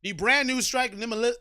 The brand new strike Liminality.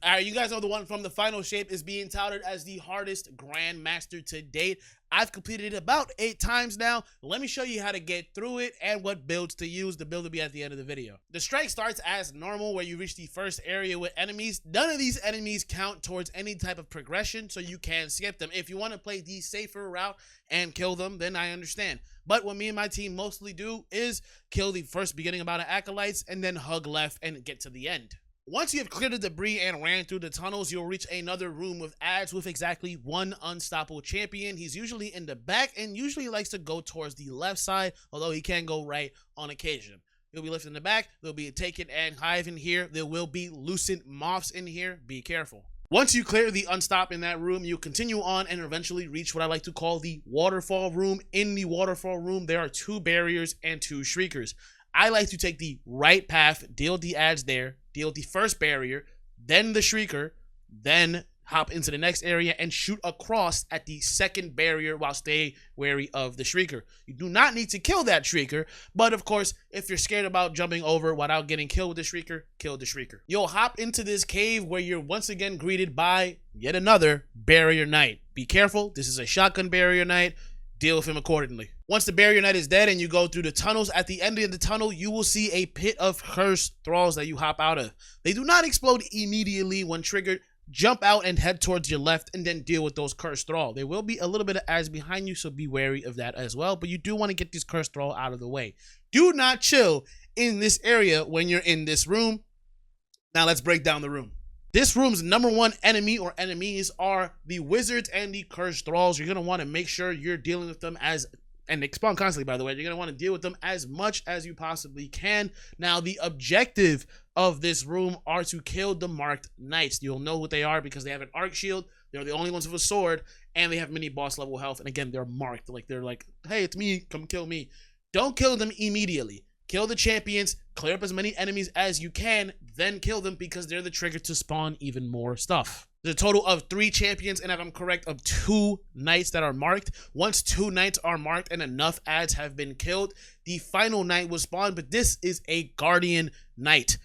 Alright, you guys know the one from the final shape is being touted as the hardest Grandmaster to date. I've completed it about 8 times now. Let me show you how to get through it and what builds to use. The build will be at the end of the video. The strike starts as normal where you reach the first area with enemies. None of these enemies count towards any type of progression, so you can skip them. If you want to play the safer route and kill them, then I understand. But what me and my team mostly do is kill the first beginning amount of acolytes and then hug left and get to the end. Once you have cleared the debris and ran through the tunnels, you'll reach another room with ads with exactly one unstoppable champion. He's usually in the back and usually likes to go towards the left side, although he can go right on occasion. He'll be lifted in the back, there'll be a Taken and Hive in here, there will be Lucent Moths in here, be careful. Once you clear the unstop in that room, you continue on and eventually reach what I like to call the waterfall room. In the waterfall room, there are 2 barriers and 2 shriekers. I like to take the right path, deal the ads there, deal the first barrier, then the shrieker, then hop into the next area and shoot across at the second barrier while stay wary of the shrieker. You do not need to kill that shrieker, but of course, if you're scared about jumping over without getting killed with the shrieker, kill the shrieker. You'll hop into this cave where you're once again greeted by yet another barrier knight. Be careful, this is a shotgun barrier knight. Deal with him accordingly. Once the barrier knight is dead and you go through the tunnels, at the end of the tunnel, you will see a pit of cursed thralls that you hop out of. They do not explode immediately when triggered. Jump out and head towards your left and then deal with those cursed thrall. There will be a little bit of ads behind you, so be wary of that as well. But you do want to get these cursed thrall out of the way. Do not chill in this area when you're in this room. Now let's break down the room. This room's #1 enemy or enemies are the wizards and the cursed thralls. You're going to want to make sure you're dealing with them as, and they spawn constantly by the way, you're going to want to deal with them as much as you possibly can. Now the objective of this room are to kill the marked knights. You'll know what they are because they have an arc shield. They're the only ones with a sword and they have mini boss level health. And again, they're marked. They're like, hey, it's me, come kill me. Don't kill them immediately. Kill the champions, clear up as many enemies as you can, then kill them because they're the trigger to spawn even more stuff. There's a total of 3 champions, and if I'm correct, of 2 knights that are marked. Once 2 knights are marked and enough ads have been killed, the final knight will spawn, but this is a guardian knight.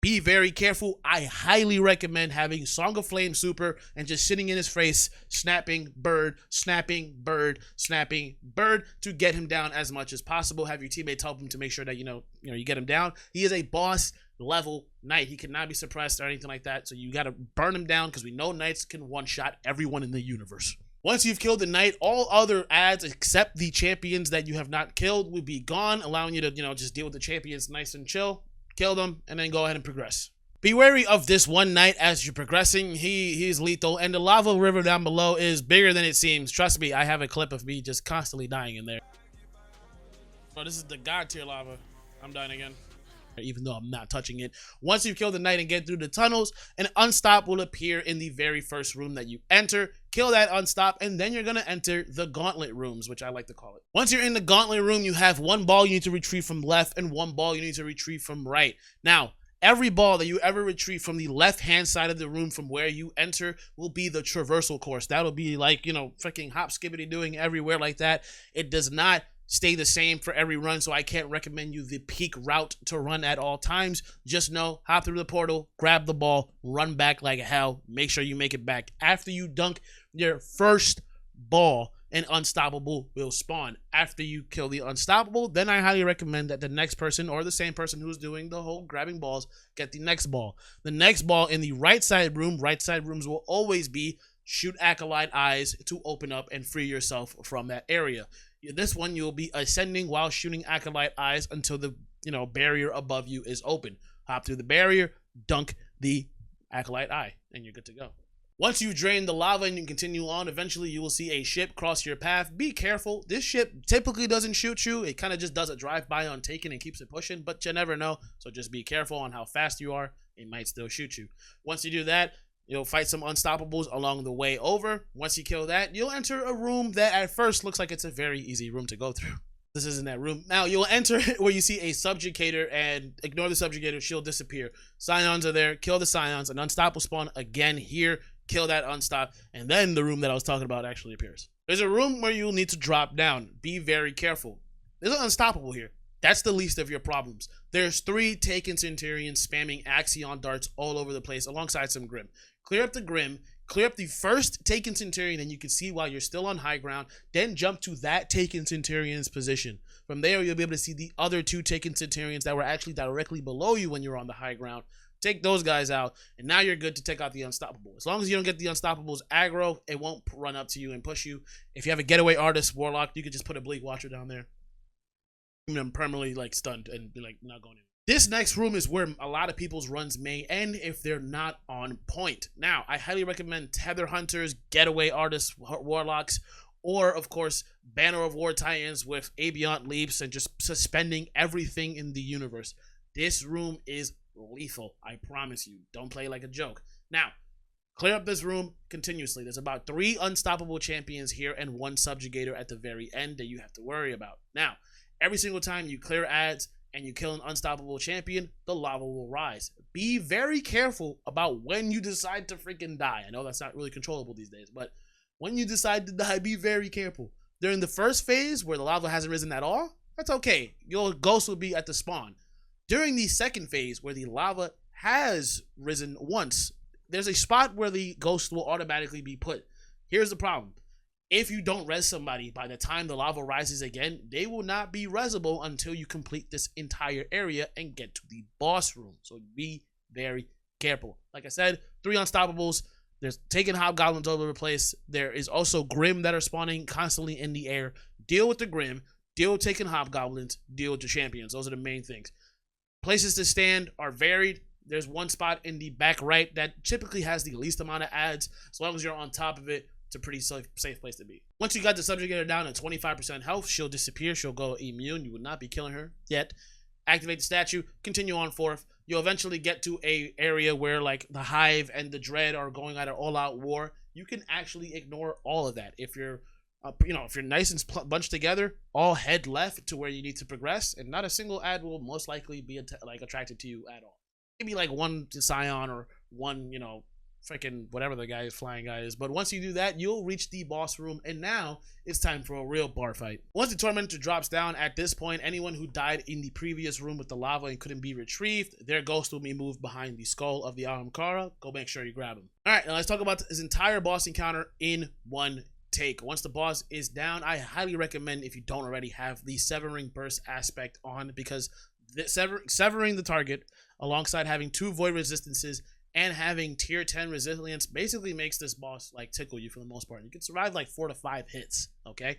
Be very careful. I highly recommend having Song of Flame super and just sitting in his face, snapping bird, snapping bird, snapping bird to get him down as much as possible. Have your teammates help him to make sure that you get him down. He is a boss level knight. He cannot be suppressed or anything like that. So you got to burn him down because we know knights can one-shot everyone in the universe. Once you've killed the knight, all other ads except the champions that you have not killed will be gone, allowing you to just deal with the champions nice and chill. Kill them, and then go ahead and progress. Be wary of this one knight as you're progressing. He's lethal, and the lava river down below is bigger than it seems. Trust me, I have a clip of me just constantly dying in there. Bro, this is the god tier lava. I'm dying again. Even though I'm not touching it. Once you kill the knight and get through the tunnels, an unstop will appear in the very first room that you enter. Kill that unstop, and then you're going to enter the gauntlet rooms, which I like to call it. Once you're in the gauntlet room, you have 1 ball you need to retrieve from left and 1 ball you need to retrieve from right. Now, every ball that you ever retrieve from the left-hand side of the room from where you enter will be the traversal course. That'll be like, freaking hop skibbity doing everywhere like that. It does not stay the same for every run, so I can't recommend you the peak route to run at all times. Just know, hop through the portal, grab the ball, run back like hell, make sure you make it back. After you dunk your first ball, an unstoppable will spawn. After you kill the unstoppable, then I highly recommend that the next person or the same person who's doing the whole grabbing balls get the next ball. The next ball in the right side rooms will always be shoot acolyte eyes to open up and free yourself from that area. This one, you'll be ascending while shooting acolyte eyes until the barrier above you is open. Hop through the barrier, dunk the acolyte eye, and you're good to go. Once you drain the lava and you continue on, eventually you will see a ship cross your path. Be careful. This ship typically doesn't shoot you. It kind of just does a drive-by on Taken and keeps it pushing, but you never know. So just be careful on how fast you are. It might still shoot you. Once you do that, you'll fight some unstoppables along the way over. Once you kill that, you'll enter a room that at first looks like it's a very easy room to go through. This isn't that room. Now, you'll enter where you see a Subjugator and ignore the Subjugator. She'll disappear. Scions are there. Kill the Scions. An unstop will spawn again here. Kill that unstop. And then the room that I was talking about actually appears. There's a room where you'll need to drop down. Be very careful. There's an unstoppable here. That's the least of your problems. There's 3 Taken Centurions spamming Axion darts all over the place alongside some Grim. Clear up the Grim, clear up the first Taken Centurion, and you can see while you're still on high ground, then jump to that Taken Centurion's position. From there, you'll be able to see the other 2 Taken Centurions that were actually directly below you when you're on the high ground. Take those guys out, and now you're good to take out the Unstoppable. As long as you don't get the Unstoppables aggro, it won't run up to you and push you. If you have a Getaway Artist Warlock, you could just put a Bleak Watcher down there. I'm permanently like stunned and be like not going in. This next room is where a lot of people's runs may end if they're not on point. Now, I highly recommend Tether Hunters, Getaway Artists, Warlocks, or of course Banner of War tie-ins with Abiant Leaps and just suspending everything in the universe. This room is lethal, I promise you. Don't play like a joke. Now, clear up this room continuously. There's about 3 unstoppable champions here and 1 subjugator at the very end that you have to worry about. Now, every single time you clear ads and you kill an unstoppable champion, the lava will rise. Be very careful about when you decide to freaking die. I know that's not really controllable these days, but when you decide to die, be very careful. During the first phase where the lava hasn't risen at all, that's okay. Your ghost will be at the spawn. During the second phase where the lava has risen once, there's a spot where the ghost will automatically be put. Here's the problem. If you don't res somebody by the time the lava rises again, they will not be resable until you complete this entire area and get to the boss room. So be very careful. Like I said, 3 unstoppables. There's taking hobgoblins all over the place. There is also Grim that are spawning constantly in the air. Deal with the Grim. Deal with taking hobgoblins. Deal with the champions. Those are the main things. Places to stand are varied. There's one spot in the back right that typically has the least amount of ads. As long as you're on top of it, it's a pretty safe place to be. Once you got the Subjugator down at 25% health, she'll disappear. She'll go immune. You would not be killing her yet. Activate the statue. Continue on forth. You'll eventually get to a area where like the Hive and the Dread are going at an all-out war. You can actually ignore all of that if you're, if you're nice and bunched together. All head left to where you need to progress, and not a single ad will most likely be attracted to you at all. Maybe like 1 Scion or 1, freaking whatever the flying guy is. But once you do that, you'll reach the boss room, and now it's time for a real bar fight. Once the Tormentor drops down, at this point, anyone who died in the previous room with the lava and couldn't be retrieved, their ghost will be moved behind the skull of the Ahamkara. Go make sure you grab him. All right, now let's talk about this entire boss encounter in one take. Once the boss is down, I highly recommend, if you don't already have, the Severing Burst aspect on, because severing the target alongside having 2 void resistances and having tier 10 resilience basically makes this boss like tickle you for the most part. You can survive like 4 to 5 hits, okay?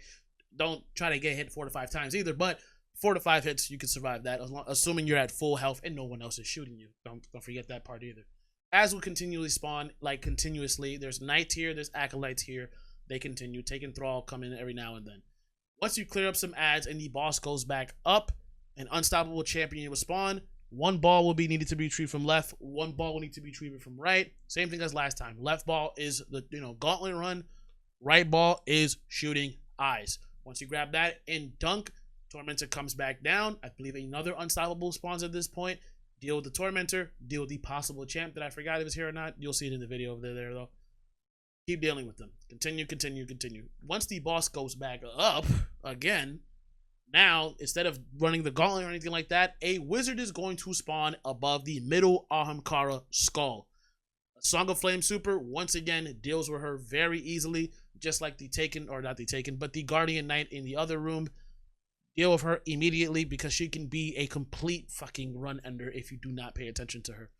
Don't try to get hit 4 to 5 times either, but 4 to 5 hits, you can survive that, assuming you're at full health and no one else is shooting you. Don't forget that part either. As will continually spawn, like continuously, there's Knight here, there's Acolytes here. They continue. Taking Thrall come in every now and then. Once you clear up some ads and the boss goes back up, an unstoppable champion will spawn. 1 ball will be needed to be retrieved from left. 1 ball will need to be retrieved from right. Same thing as last time. Left ball is the gauntlet run. Right ball is shooting eyes. Once you grab that and dunk, Tormentor comes back down. I believe another unstoppable spawns at this point. Deal with the Tormentor. Deal with the possible champ that I forgot if it was here or not. You'll see it in the video over there though. Keep dealing with them. Continue. Once the boss goes back up again, now, instead of running the gauntlet or anything like that, a wizard is going to spawn above the middle Ahamkara skull. A Song of Flame super, once again, deals with her very easily, just like the Guardian Knight in the other room. Deal with her immediately because she can be a complete fucking run ender if you do not pay attention to her.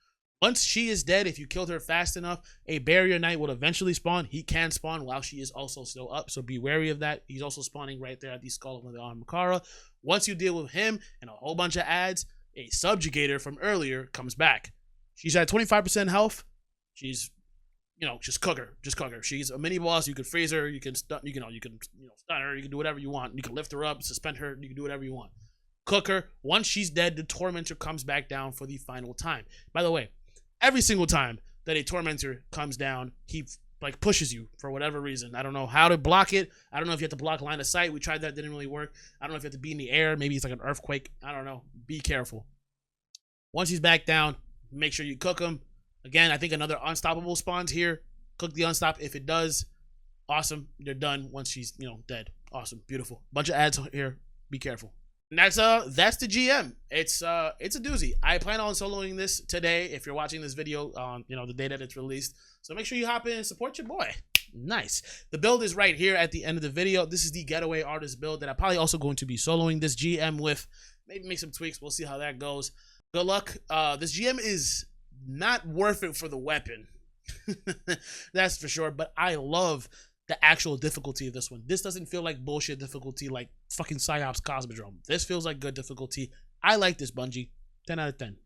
Once she is dead, if you killed her fast enough, a Barrier Knight will eventually spawn. He can spawn while she is also still up, so be wary of that. He's also spawning right there at the skull of the Ahamkara. Once you deal with him and a whole bunch of ads, a Subjugator from earlier comes back. She's at 25% health. She's, just cook her. She's a mini boss. You can freeze her. You can stun. You can stun her. You can do whatever you want. You can lift her up, suspend her. You can do whatever you want. Cook her. Once she's dead, the Tormentor comes back down for the final time. By the way, every single time that a Tormentor comes down, he pushes you for whatever reason. I don't know how to block it. I don't know if you have to block line of sight. We tried that, didn't really work. I don't know if you have to be in the air. Maybe it's like an earthquake. I don't know. Be careful. Once he's back down, make sure you cook him. Again, I think another unstoppable spawns here. Cook the unstop. If it does, awesome. They're done once she's, dead. Awesome. Beautiful. Bunch of ads here. Be careful. And that's the GM. It's a doozy. I plan on soloing this today. If you're watching this video on the day that it's released, so make sure you hop in and support your boy. Nice. The build is right here at the end of the video. This is the Getaway Artist build that I'm probably also going to be soloing this GM with. Maybe make some tweaks. We'll see how that goes. Good luck. This GM is not worth it for the weapon. That's for sure. But I love the actual difficulty of this one. This doesn't feel like bullshit difficulty like fucking Psyops Cosmodrome. This feels like good difficulty. I like this, Bungie. 10 out of 10.